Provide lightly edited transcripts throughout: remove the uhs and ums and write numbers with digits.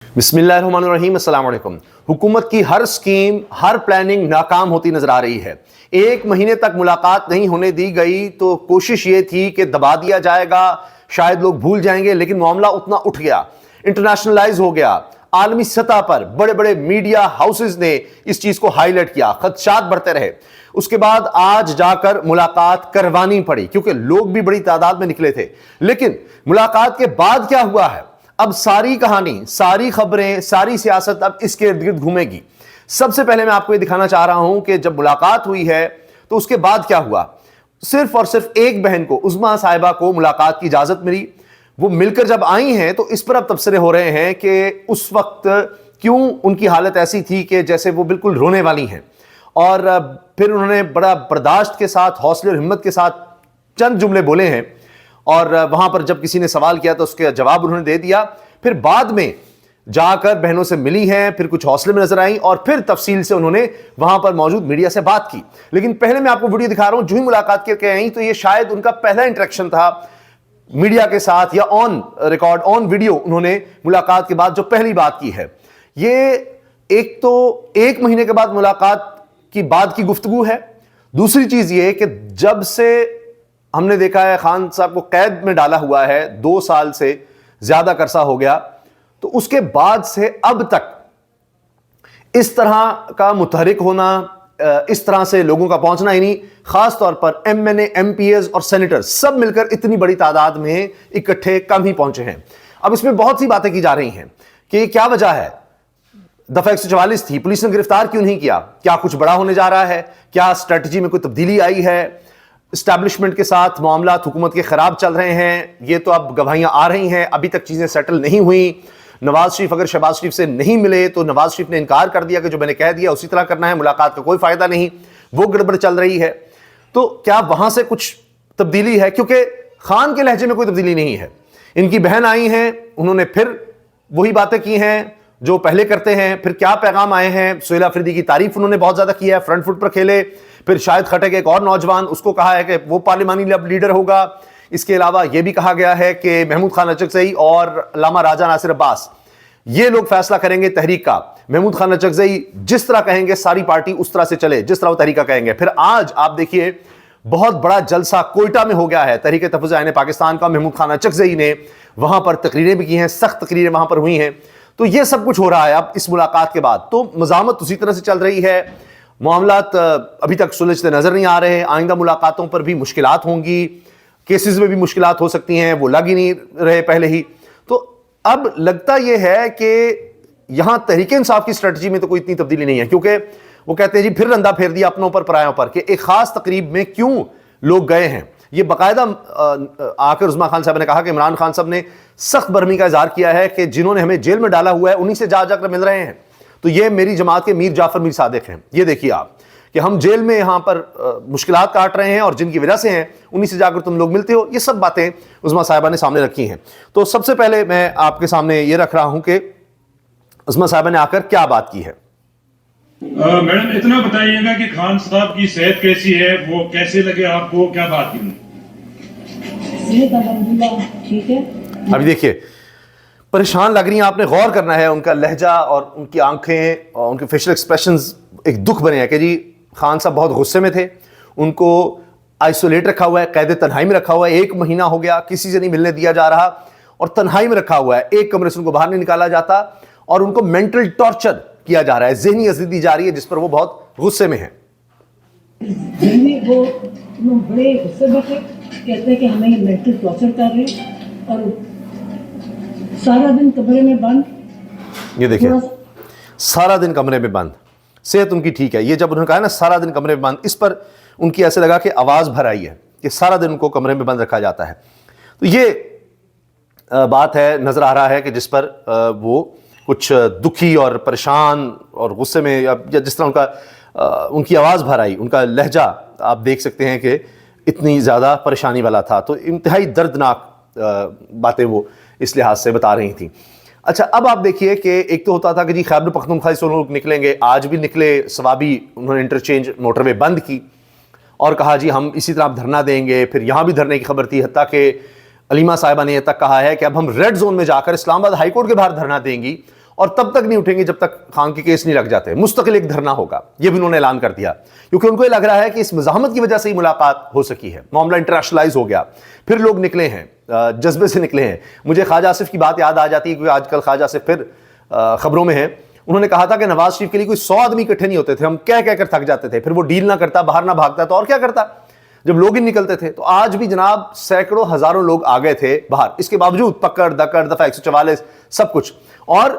बिस्मिल्लाहिर्रहमानिर्रहीम, अस्सलाम वालेकुम। हुकूमत की हर स्कीम, हर प्लानिंग नाकाम होती नजर आ रही है। एक महीने तक मुलाकात नहीं होने दी गई तो कोशिश ये थी कि दबा दिया जाएगा, शायद लोग भूल जाएंगे, लेकिन मामला उतना उठ गया, इंटरनेशनलाइज हो गया। आलमी सतह पर बड़े बड़े मीडिया हाउसेस ने इस चीज को हाईलाइट किया, खदशात बढ़ते रहे। उसके बाद आज जाकर मुलाकात करवानी पड़ी क्योंकि लोग भी बड़ी तादाद में निकले थे। लेकिन मुलाकात के बाद क्या हुआ है, अब सारी कहानी, सारी खबरें, सारी सियासत अब इसके इर्द गिर्द घूमेगी। सबसे पहले मैं आपको ये दिखाना चाह रहा हूं कि जब मुलाकात हुई है तो उसके बाद क्या हुआ। सिर्फ और सिर्फ एक बहन को, उज़्मा साहिबा को मुलाकात की इजाजत मिली। वो मिलकर जब आई हैं तो इस पर अब तबसरे हो रहे हैं कि उस वक्त क्यों उनकी हालत ऐसी थी कि जैसे वो बिल्कुल रोने वाली हैं। और फिर उन्होंने बड़ा बर्दाश्त के साथ, हौसले और हिम्मत के साथ चंद जुमले बोले हैं और वहां पर जब किसी ने सवाल किया तो उसके जवाब उन्होंने दे दिया। फिर बाद में जाकर बहनों से मिली हैं, फिर कुछ हौसले में नजर आई और फिर तफसील से उन्होंने वहां पर मौजूद मीडिया से बात की। लेकिन पहले मैं आपको वीडियो दिखा रहा हूं, जो ही मुलाकात करके आई तो ये शायद उनका पहला इंटरेक्शन था मीडिया के साथ, या ऑन रिकॉर्ड, ऑन वीडियो उन्होंने मुलाकात के बाद जो पहली बात की है। ये एक तो एक महीने के बाद मुलाकात की बाद की गुफ्तगू है। दूसरी चीज ये कि जब से हमने देखा है खान साहब को कैद में डाला हुआ है, 2 साल से ज्यादा अरसा हो गया, तो उसके बाद से अब तक इस तरह का मुतहरिक होना, इस तरह से लोगों का पहुंचना ही नहीं, खास तौर पर MNA, MPs और सेनेटर सब मिलकर इतनी बड़ी तादाद में इकट्ठे कम ही पहुंचे हैं। अब इसमें बहुत सी बातें की जा रही हैं कि क्या वजह है, दफा 144 थी, पुलिस ने गिरफ्तार क्यों नहीं किया, क्या कुछ बड़ा होने जा रहा है, क्या स्ट्रेटजी में कोई तब्दीली आई है, एस्टैब्लिशमेंट के साथ मामला हुकूमत के खराब चल रहे हैं, ये तो अब गवाहियां आ रही हैं, अभी तक चीजें सेटल नहीं हुई। नवाज शरीफ अगर शहबाज शरीफ से नहीं मिले तो नवाज शरीफ ने इनकार कर दिया कि जो मैंने कह दिया उसी तरह करना है, मुलाकात का कोई फायदा नहीं, वो गड़बड़ चल रही है। तो क्या वहां से कुछ तब्दीली है, क्योंकि खान के लहजे में कोई तब्दीली नहीं है। इनकी बहन आई हैं, उन्होंने फिर वही बातें की हैं जो पहले करते हैं। फिर क्या पैगाम आए हैं, सुहेल अफरीदी की तारीफ उन्होंने बहुत ज्यादा की है, फ्रंट फुट पर खेले। फिर शाहिद खटक, एक और नौजवान, उसको कहा है कि वो पार्लिमानी लीडर होगा। इसके अलावा यह भी कहा गया है कि महमूद खान अचकज़ई और अल्लामा राजा नासिर अब्बास ये लोग फैसला करेंगे तहरीक का। महमूद खान अचकज़ई जिस तरह कहेंगे सारी पार्टी उस तरह से चले, जिस तरह वो तहरीका कहेंगे। फिर आज आप देखिए बहुत बड़ा जलसा कोयटा में हो गया है तहरीक तहफ़्फ़ुज़ आईन पाकिस्तान का। महमूद खान अचकज़ई ने वहां पर तकरीरें भी की हैं, सख्त तकरीरें वहां पर हुई हैं। तो यह सब कुछ हो रहा है अब इस मुलाकात के बाद। तो मज़ामत उसी तरह से चल रही है, मामलात अभी तक सुलझते नजर नहीं आ रहे। आइंदा मुलाकातों पर भी मुश्किलात होंगी, केसेस में भी मुश्किलात हो सकती हैं, वो लग ही नहीं रहे पहले ही। तो अब लगता यह है कि यहां तहरीक इंसाफ की स्ट्रेटजी में तो कोई इतनी तब्दीली नहीं है, क्योंकि वो कहते हैं जी फिर रंदा फेर दिया अपनों पर परायों पर, कि एक खास तकरीब में क्यों लोग गए हैं। ये बाकायदा आकर उज़्मा खान साहब ने कहा कि इमरान खान साहब ने सख्त बरहमी का इजहार किया है कि जिन्होंने हमें जेल में डाला हुआ है उन्हीं से जाकर मिल रहे हैं। तो ये मेरी जमात के मीर जाफर मीर सादिक हैं। ये देखिए आप कि हम जेल में यहां पर मुश्किलात काट रहे हैं और जिनकी वजह से हैं उन्हीं से जाकर तुम लोग मिलते हो। ये सब बातें उज़्मा साहिबा ने सामने रखी हैं। तो सबसे पहले मैं आपके सामने ये रख रहा हूं कि उज़्मा साहिबा ने आकर क्या बात की है। मैडम इतना बताइएगा कि खान साहब की सेहत कैसी है, वो कैसे लगे आपको, क्या बात की? ठीक है। अभी देखिए परेशान लग रही हैं, आपने गौर करना है उनका लहजा और उनकी आंखें और उनके फेशियल एक्सप्रेशंस एक दुख बने हैं कि जी खान साहब बहुत गुस्से में थे। उनको आइसोलेट रखा हुआ है, कैद तन्हाई में रखा हुआ है, 1 महीना हो गया, किसी से नहीं मिलने दिया जा रहा और तन्हाई में रखा हुआ है, एक कमरे से उनको बाहर नहीं निकाला जाता और उनको मेंटल टॉर्चर किया जा रहा है, ज़हनी अज़ीदी जारी है जिस पर वो बहुत गुस्से में है। वो बड़े गुस्से में थे, कहते हैं कि हमें ये मेंटल टॉर्चर कर रहे हैं और सारा दिन कमरे में बंद। ये देखिए सारा दिन कमरे में बंद। सेहत उनकी ठीक है, ये जब उन्होंने कहा ना सारा दिन कमरे में बंद, इस पर उनकी ऐसे लगा कि आवाज भर आई है कि सारा दिन उनको कमरे में बंद रखा जाता है। तो ये बात है, नजर आ रहा है कि जिस पर वो कुछ दुखी और परेशान और गुस्से में, या जिस तरह उनकी आवाज भर आई, उनका लहजा आप देख सकते हैं कि इतनी ज्यादा परेशानी वाला था। तो इंतहाई दर्दनाक बातें वो इस लिहाज से बता रही थी। अच्छा, अब आप देखिए कि एक तो होता था कि जी खैबर पख्तूनख्वा से लोग निकलेंगे, आज भी निकले। सवाबी उन्होंने इंटरचेंज मोटरवे बंद की और कहा जी हम इसी तरह धरना देंगे। फिर यहाँ भी धरने की खबर थी, हत्ता कि अलीमा साहिबा ने यह तक कहा है कि अब हम रेड जोन में जाकर इस्लामाबाद हाईकोर्ट के बाहर धरना देंगी और तब तक नहीं उठेंगे जब तक खान के केस नहीं लग जाते। मुस्तकिल एक धरना होगा, यह भी उन्होंने ऐलान कर दिया, क्योंकि उनको ये लग रहा है कि इस मज़ाहमत की वजह से ही मुलाकात हो सकी है। मामला इंटरनेशनलाइज हो गया, फिर लोग निकले हैं, जज्बे से निकले हैं। मुझे ख्वाजा आसिफ की बात याद आ जाती है, क्योंकि आजकल ख्वाजा आसिफ फिर खबरों में है। उन्होंने कहा था कि नवाज शरीफ के लिए कोई 100 आदमी इकट्ठे नहीं होते थे, हम कह कहकर थक जाते थे, फिर वो डील ना करता, बाहर ना भागता, तो और क्या करता जब लोग ही निकलते थे। तो आज भी जनाब सैकड़ों हजारों लोग आ गए थे बाहर, इसके बावजूद पकड़ दकड़ दफा 144 सब कुछ, और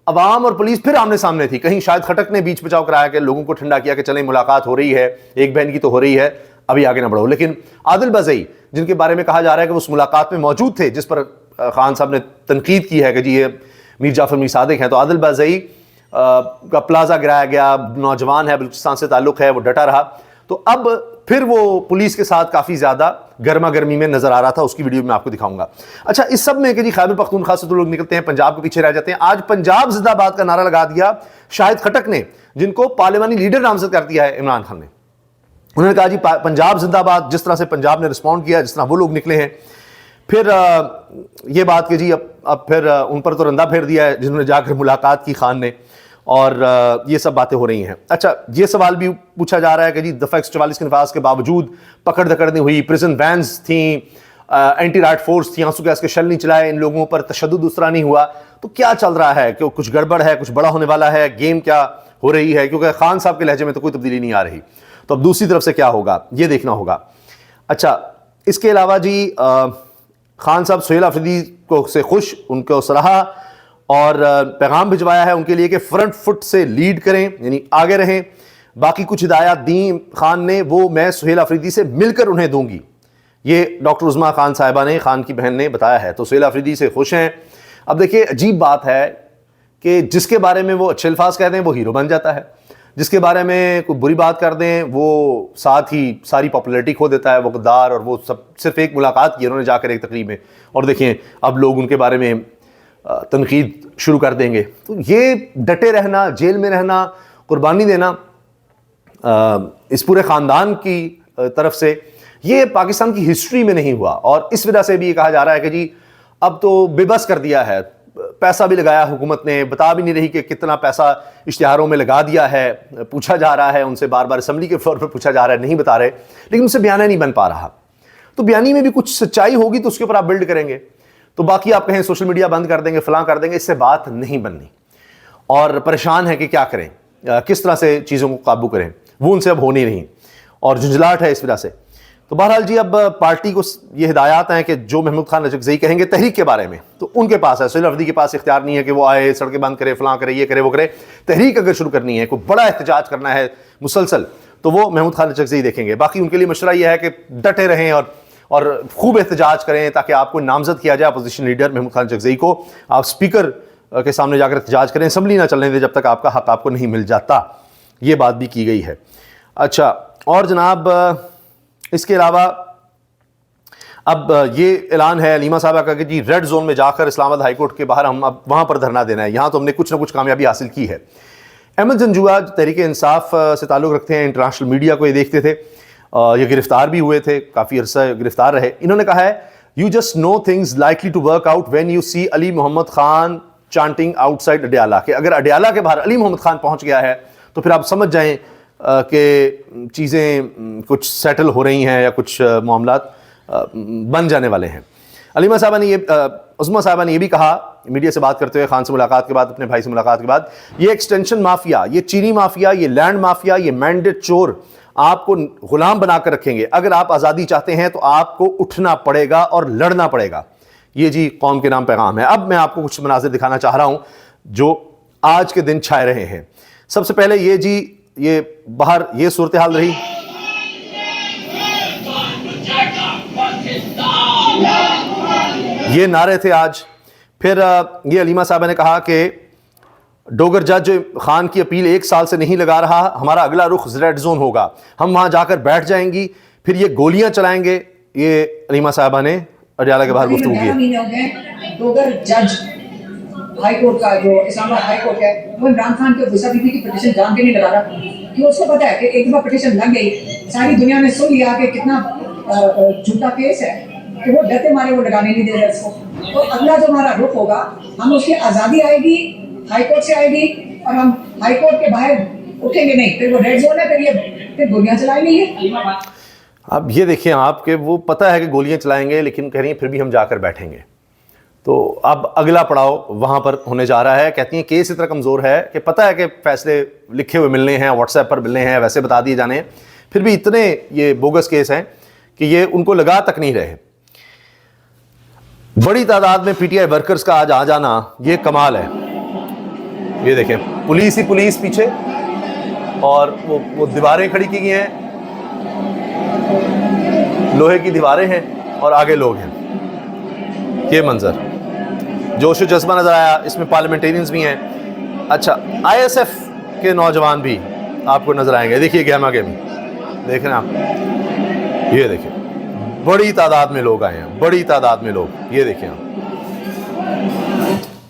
अवाम और पुलिस फिर आमने सामने थी। कहीं शायद खटक ने बीच बचाव कराया कि लोगों को ठंडा किया कि चलें मुलाकात हो रही है, एक बहन की तो हो रही है, अभी आगे ना बढ़ो। लेकिन आदिल बज़ई, जिनके बारे में कहा जा रहा है कि वो उस मुलाकात में मौजूद थे, जिस पर खान साहब ने तनकीद की है कि जी ये मीर जाफर मीर सादिक हैं, तो आदिल बज़ई का प्लाजा गिराया गया, नौजवान है, बलूचिस्तान से ताल्लुक है, वो डटा रहा। तो अब फिर वो पुलिस के साथ काफी ज्यादा गर्मा गर्मी में नजर आ रहा था, उसकी वीडियो में आपको दिखाऊंगा। अच्छा, इस सब में कि जी खैबर पख्तूनख्वा से तो लोग निकलते हैं, पंजाब के पीछे रह जाते हैं। आज पंजाब जिंदाबाद का नारा लगा दिया शाहिद खटक ने, जिनको पार्लियामानी लीडर नामजद कर दिया है इमरान खान ने। उन्होंने कहा जी पंजाब जिंदाबाद, जिस तरह से पंजाब ने रिस्पॉन्ड किया, जिस तरह वो लोग निकले हैं। फिर ये बात कि जी अब फिर उन पर तो रंदा फेर दिया है जिन्होंने जाकर मुलाकात की खान ने, और ये सब बातें हो रही हैं। अच्छा, ये सवाल भी पूछा जा रहा है कि जी दफा 144 के नफाज के बावजूद पकड़ दकड़ नहीं हुई, प्रिजन वैन्स थी, एंटी राइट फोर्स थी, आंसू गैस के शेल नहीं चलाए, इन लोगों पर तशद्दुद उस तरह नहीं हुआ। तो क्या चल रहा है, कि कुछ गड़बड़ है, कुछ बड़ा होने वाला है, गेम क्या हो रही है? क्योंकि खान साहब के लहजे में तो कोई तब्दीली नहीं आ रही। तो अब दूसरी तरफ से क्या होगा, ये देखना होगा। अच्छा, इसके अलावा जी खान साहब सुहेल अफरीदी को से खुश, उनको सराहा और पैगाम भिजवाया है उनके लिए कि फ्रंट फुट से लीड करें, यानी आगे रहें। बाकी कुछ हिदायत दी खान ने, वो मैं सुहेल अफरीदी से मिलकर उन्हें दूंगी। ये डॉक्टर उज़्मा खान साहिबा ने, खान की बहन ने बताया है। तो सुहेल अफरीदी से खुश हैं। अब देखिए, अजीब बात है कि जिसके बारे में वो अच्छे अल्फाज कह दें वो हीरो बन जाता है, जिसके बारे में कोई बुरी बात कर दें वो साथ ही सारी पॉपुलैरिटी खो देता है, वो गद्दार। और वो सब सिर्फ एक मुलाकात की उन्होंने जाकर एक तकरीब में, और देखें अब लोग उनके बारे में तनकीद शुरू कर देंगे। तो ये डटे रहना, जेल में रहना, कुर्बानी देना इस पूरे ख़ानदान की तरफ से, ये पाकिस्तान की हिस्ट्री में नहीं हुआ। और इस वजह से भी ये कहा जा रहा है कि जी अब तो बेबस कर दिया है, पैसा भी लगाया हुकूमत ने, बता भी नहीं रही कि कितना पैसा इश्तिहारों में लगा दिया है। पूछा जा रहा है उनसे, बार बार असम्बली के फ्लोर पर पूछा जा रहा है, नहीं बता रहे, लेकिन उनसे बयाना नहीं बन पा रहा। तो बयानी में भी कुछ सच्चाई होगी तो उसके ऊपर आप बिल्ड करेंगे। तो बाकी आप कहें सोशल मीडिया बंद कर देंगे, फलां कर देंगे, इससे बात नहीं बननी। और परेशान है कि क्या करें, किस तरह से चीज़ों को काबू करें, वो उनसे अब हो नहीं रही, और झुंझलाहट है इस वजह से। तो बहरहाल जी, अब पार्टी को ये हिदायत हैं कि जो महमूद खान नजफ़ज़ई कहेंगे तहरीक के बारे में, तो उनके पास है। सुहेल अफरीदी के पास इख्तियार नहीं है कि वो आए, सड़कें बंद करे, फलां करे, ये करे, वो करे। तहरीक अगर शुरू करनी है, कोई बड़ा एहतजाज करना है मुसलसल, तो वो महमूद खान नजफ़ज़ई देखेंगे। बाकी उनके लिए मशवरा यह है कि डटे रहें और खूब एहतजाज करें, ताकि आपको नामजद किया जाए अपोजिशन लीडर महमूद खान नजफ़ज़ई को। आप स्पीकर के सामने जाकर एहतजाज करें, असम्बली ना चलने दें जब तक आपका हक आपको नहीं मिल जाता। ये बात भी की गई है। अच्छा, और जनाब इसके अलावा अब ये ऐलान है अलीमा साहबा का कि जी रेड जोन में जाकर इस्लामाबाद हाईकोर्ट के बाहर हम अब वहाँ पर धरना देना है। यहाँ तो हमने कुछ ना कुछ कामयाबी हासिल की है। अहमद जंजुआ तहरीक इंसाफ से ताल्लुक़ रखते हैं, इंटरनेशनल मीडिया को ये देखते थे, ये गिरफ्तार भी हुए थे, काफ़ी अरसा गिरफ्तार रहे। इन्होंने कहा है, you just know things likely to work out when you see Ali Mohammad Khan chanting outside Adiala. कि अगर अडयाला के बाहर अली मोहम्मद खान पहुँच गया है तो फिर आप समझ जाएँ कि चीज़ें कुछ सेटल हो रही हैं या कुछ मामलात बन जाने वाले हैं। अलीमा साहबा ने ये उज़्मा साहबा ने ये भी कहा मीडिया से बात करते हुए, खान से मुलाकात के बाद, अपने भाई से मुलाकात के बाद, ये एक्सटेंशन माफिया, ये चीनी माफिया, ये लैंड माफिया, ये मैंडेट चोर आपको गुलाम बनाकर रखेंगे। अगर आप आज़ादी चाहते हैं तो आपको उठना पड़ेगा और लड़ना पड़ेगा। ये जी कौम के नाम पैगाम है। अब मैं आपको कुछ मनाज़िर दिखाना चाह रहा हूँ जो आज के दिन छाए रहे हैं। सबसे पहले ये जी, ये बाहर ये सूरत हाल रही। ये नारे थे आज। फिर ये अलीमा साहबा ने कहा कि डोगर जज खान की अपील 1 साल से नहीं लगा रहा, हमारा अगला रुख रेड जोन होगा, हम वहां जाकर बैठ जाएंगी, फिर ये गोलियां चलाएंगे। ये अलीमा साहबा ने अडयाला के बाहर गुफ्तगू की। डोगर जज हाई कोर्ट का जो इस्लामाबाद हाई कोर्ट है, वो इमरान खान के विसा बीबी की पिटीशन जान के नहीं लगा रहा, क्योंकि उसको पता है कि एक बार पिटीशन लग गई, सारी दुनिया ने सुन लिया कि कितना झूठा केस है, तो वो डरते मारे वो लगाने नहीं दे रहे उसको। तो अगला जो हमारा रुख होगा, हम उसकी आज़ादी आएगी हाई कोर्ट से आएगी और हम हाई कोर्ट के बाहर उठेंगे नहीं, फिर वो रेड जोन है, फिर गोलियां चलाएंगे ये। अब ये देखिए आपके, वो पता है कि गोलियां चलाएंगे, लेकिन कह रही हैं फिर भी हम जाकर बैठेंगे। तो अब अगला पड़ाव वहाँ पर होने जा रहा है। कहती हैं केस इतना कमज़ोर है कि पता है कि फैसले लिखे हुए मिलने हैं, व्हाट्सएप पर मिलने हैं, वैसे बता दिए जाने हैं, फिर भी इतने ये बोगस केस हैं कि ये उनको लगा तक नहीं रहे। बड़ी तादाद में पीटीआई वर्कर्स का आज आ जाना ये कमाल है। ये देखें, पुलिस ही पुलिस पीछे, और वो दीवारें खड़ी की गई हैं, लोहे की दीवारें हैं और आगे लोग हैं। ये मंजर, जोश व जज्बा नजर आया। इसमें पार्लियामेंटेरियंस भी हैं। अच्छा, आईएसएफ के नौजवान भी आपको नजर आएंगे। देखिए गहमा गहमी देख रहे हैं आप, ये देखिए बड़ी तादाद में लोग आए हैं, बड़ी तादाद में लोग। ये देखिए आप,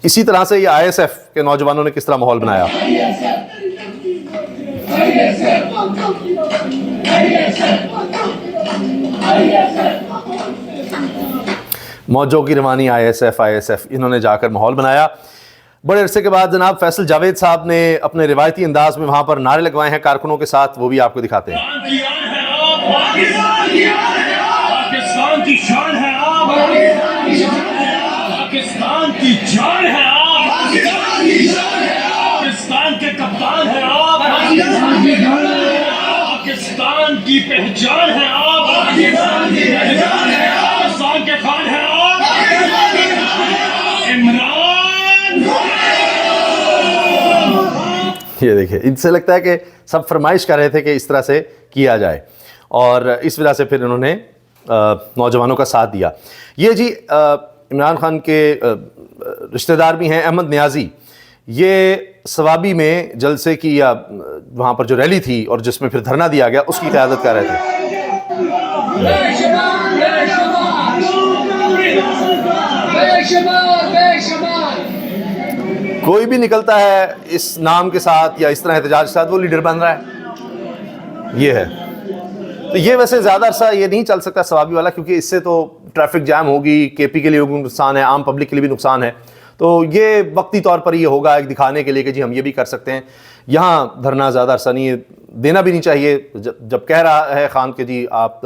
इसी तरह से ये आईएसएफ के नौजवानों ने किस तरह माहौल बनाया। मौजों की रवानी आईएसएफ इन्होंने जाकर माहौल बनाया। बड़े अरसे के बाद जनाब फैसल जावेद साहब ने अपने रिवायती अंदाज में वहां पर नारे लगवाए हैं कारकुनों के साथ, वो भी आपको दिखाते हैं। पाकिस्तान की शान है आप, पाकिस्तान की जान है आप, पाकिस्तान के कप्तान है आप, पाकिस्तान की पहचान है आप, पाकिस्तान के खान है आप, इमरान। ये देखिए, इनसे लगता है कि सब फरमाइश कर रहे थे कि इस तरह से किया जाए, और इस वजह से फिर इन्होंने नौजवानों का साथ दिया। ये जी इमरान खान के रिश्तेदार भी हैं, अहमद नियाजी। ये सवाबी में जलसे की या वहाँ पर जो रैली थी और जिसमें फिर धरना दिया गया, उसकी क़यादत कर रहे थे। कोई भी निकलता है इस नाम के साथ या इस तरह एहतजाज के साथ, वो लीडर बन रहा है। ये है, तो ये वैसे ज़्यादा अरसा ये नहीं चल सकता सवाबी वाला, क्योंकि इससे तो ट्रैफिक जैम होगी, केपी के लिए भी नुकसान है, आम पब्लिक के लिए भी नुकसान है। तो ये वक्ती तौर पर ये होगा एक दिखाने के लिए कि जी हम ये भी कर सकते हैं। यहाँ धरना ज़्यादा अरसा नहीं देना भी नहीं चाहिए। जब कह रहा है खान के जी आप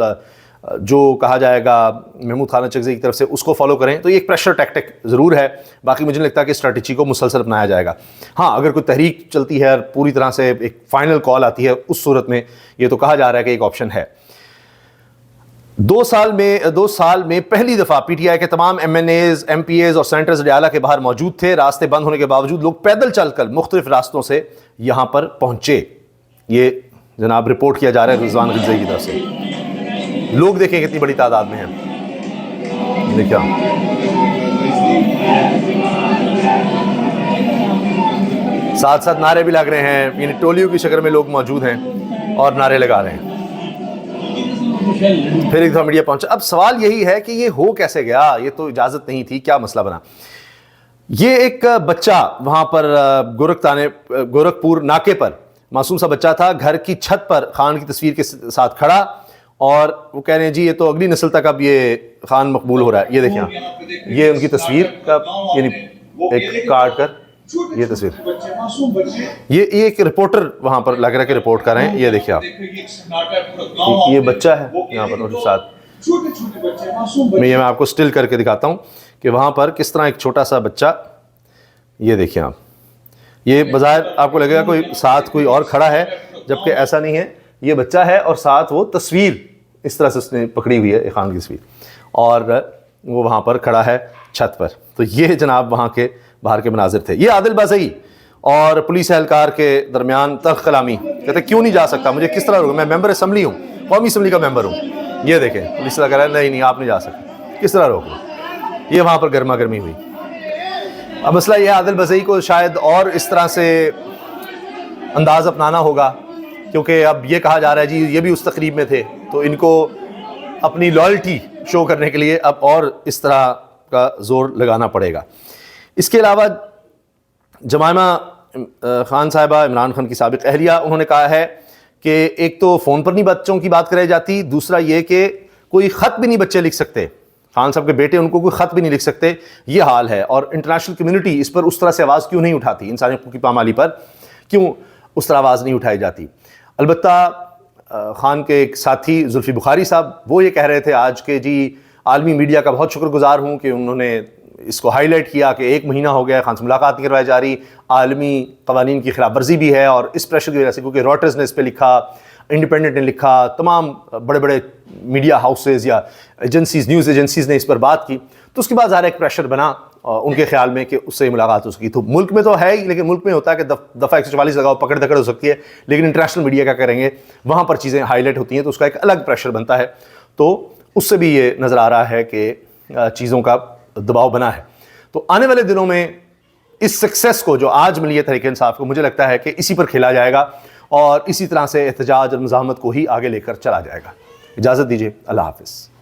जो कहा जाएगा महमूद खान चकज़ई की तरफ से उसको फॉलो करें, तो ये एक प्रेशर टैक्टिक ज़रूर है। बाकी मुझे नहीं लगता कि स्ट्रैटेजी को मुसलसल अपनाया जाएगा। हाँ, अगर कोई तहरीक चलती है और पूरी तरह से एक फाइनल कॉल आती है, उस सूरत में ये तो कहा जा रहा है कि एक ऑप्शन है। 2 साल में पहली दफ़ा पीटीआई के तमाम MNAs, MPAs और सेनेटर्स डयाला के बाहर मौजूद थे। रास्ते बंद होने के बावजूद लोग पैदल चलकर मुख्तलिफ रास्तों से यहाँ पर पहुँचे। ये जनाब रिपोर्ट किया जा रहा है रिजवान ग़िज़ई की तरफ से। लोग देखें कितनी बड़ी तादाद में हैं। देखिए साथ साथ नारे भी लग रहे हैं, यानी टोलियों की शक्ल में लोग मौजूद हैं और नारे लगा रहे हैं। फिर एक दफा मीडिया पहुंचा। अब सवाल यही है कि ये हो कैसे गया, ये तो इजाजत नहीं थी, क्या मसला बना। ये एक बच्चा वहां पर गोरखपुर नाके पर मासूम सा बच्चा था, घर की छत पर खान की तस्वीर के साथ खड़ा, और वो कह रहे हैं जी ये तो अगली नस्ल तक अब ये खान मकबूल हो रहा है। ये देखें, ये उनकी तस्वीर का यानी एक काट कर ये तस्वीर, ये एक रिपोर्टर वहां पर लग रहा है कि रिपोर्ट कर रहे हैं। ये देखिए आप, ये बच्चा है यहाँ पर उनके साथ। मैं आपको स्टिल करके दिखाता हूँ कि वहां पर किस तरह एक छोटा सा बच्चा, ये देखिए आप, ये बज़ाहिर आपको लगेगा कोई साथ कोई और खड़ा है, जबकि ऐसा नहीं है। ये बच्चा है और साथ वो तस्वीर इस तरह से उसने पकड़ी हुई है, खान की तस्वीर, और वो वहाँ पर खड़ा है छत पर। तो ये जनाब वहाँ के बाहर के मनाजिर थे। ये आदिल बाज़ई और पुलिस एहलकार के दरमियान तल्ख कलामी। कहते क्यों नहीं जा सकता, मुझे किस तरह रोक, मैं मेंबर असम्बली हूँ, कौमी असम्बली का मेंबर हूँ। ये देखें, पुलिस कह रहा है नहीं आप नहीं जा सकते, किस तरह रोक। ये वहाँ पर गर्मा गर्मी हुई। अब मसला यह है, आदिल बाज़ई को शायद और इस तरह से अंदाज़ अपनाना होगा, क्योंकि अब ये कहा जा रहा है जी ये भी उस तकरीब में थे, तो इनको अपनी लॉयल्टी शो करने के लिए अब और इस तरह का जोर लगाना पड़ेगा। इसके अलावा जमायमा खान साहिबा, इमरान खान की साबिक अहलिया, उन्होंने कहा है कि एक तो फ़ोन पर नहीं बच्चों की बात कराई जाती, दूसरा ये कि कोई ख़त भी नहीं बच्चे लिख सकते खान साहब के बेटे उनको कोई ख़त भी नहीं लिख सकते, ये हाल है। और इंटरनेशनल कम्युनिटी इस पर उस तरह से आवाज़ क्यों नहीं उठाती, इंसानी हकूक़ की पामाली पर क्यों उस तरह आवाज़ नहीं उठाई जाती। अलबत्ता खान के एक साथी जुल्फ़ी बुखारी साहब वो ये कह रहे थे आज के जी आलमी मीडिया का बहुत शुक्रगुजार हूँ कि उन्होंने इसको हाईलाइट किया कि 1 महीना हो गया खान से मुलाकात नहीं करवाई जा रही, आलमी कवानीन की खिलाफ वर्जी भी है। और इस प्रेशर की वजह से, क्योंकि रॉयटर्स ने इस पर लिखा, इंडिपेंडेंट ने लिखा, तमाम बड़े बड़े मीडिया हाउसेज या एजेंसीज, न्यूज़ एजेंसीज ने इस पर बात की, तो उसके बाद ज़्यादा एक प्रेशर बना उनके ख्याल में कि उससे मुलाकात हो सकी। तो मुल्क में तो है ही, लेकिन मुल्क में होता है कि दफ़ा 144 लगाओ, पकड़ दकड़ हो सकती है, लेकिन इंटरनेशनल मीडिया क्या करेंगे, वहाँ पर चीज़ें हाईलाइट होती हैं तो उसका एक अलग प्रेशर बनता है। तो उससे भी ये नज़र आ रहा है कि चीज़ों का दबाव बना है। तो आने वाले दिनों में इस सक्सेस को जो आज मिली है तहरीक इंसाफ को, मुझे लगता है कि इसी पर खेला जाएगा और इसी तरह से एहतजाज और मुज़ाहमत को ही आगे लेकर चला जाएगा। इजाज़त दीजिए, अल्लाह हाफ़िज़।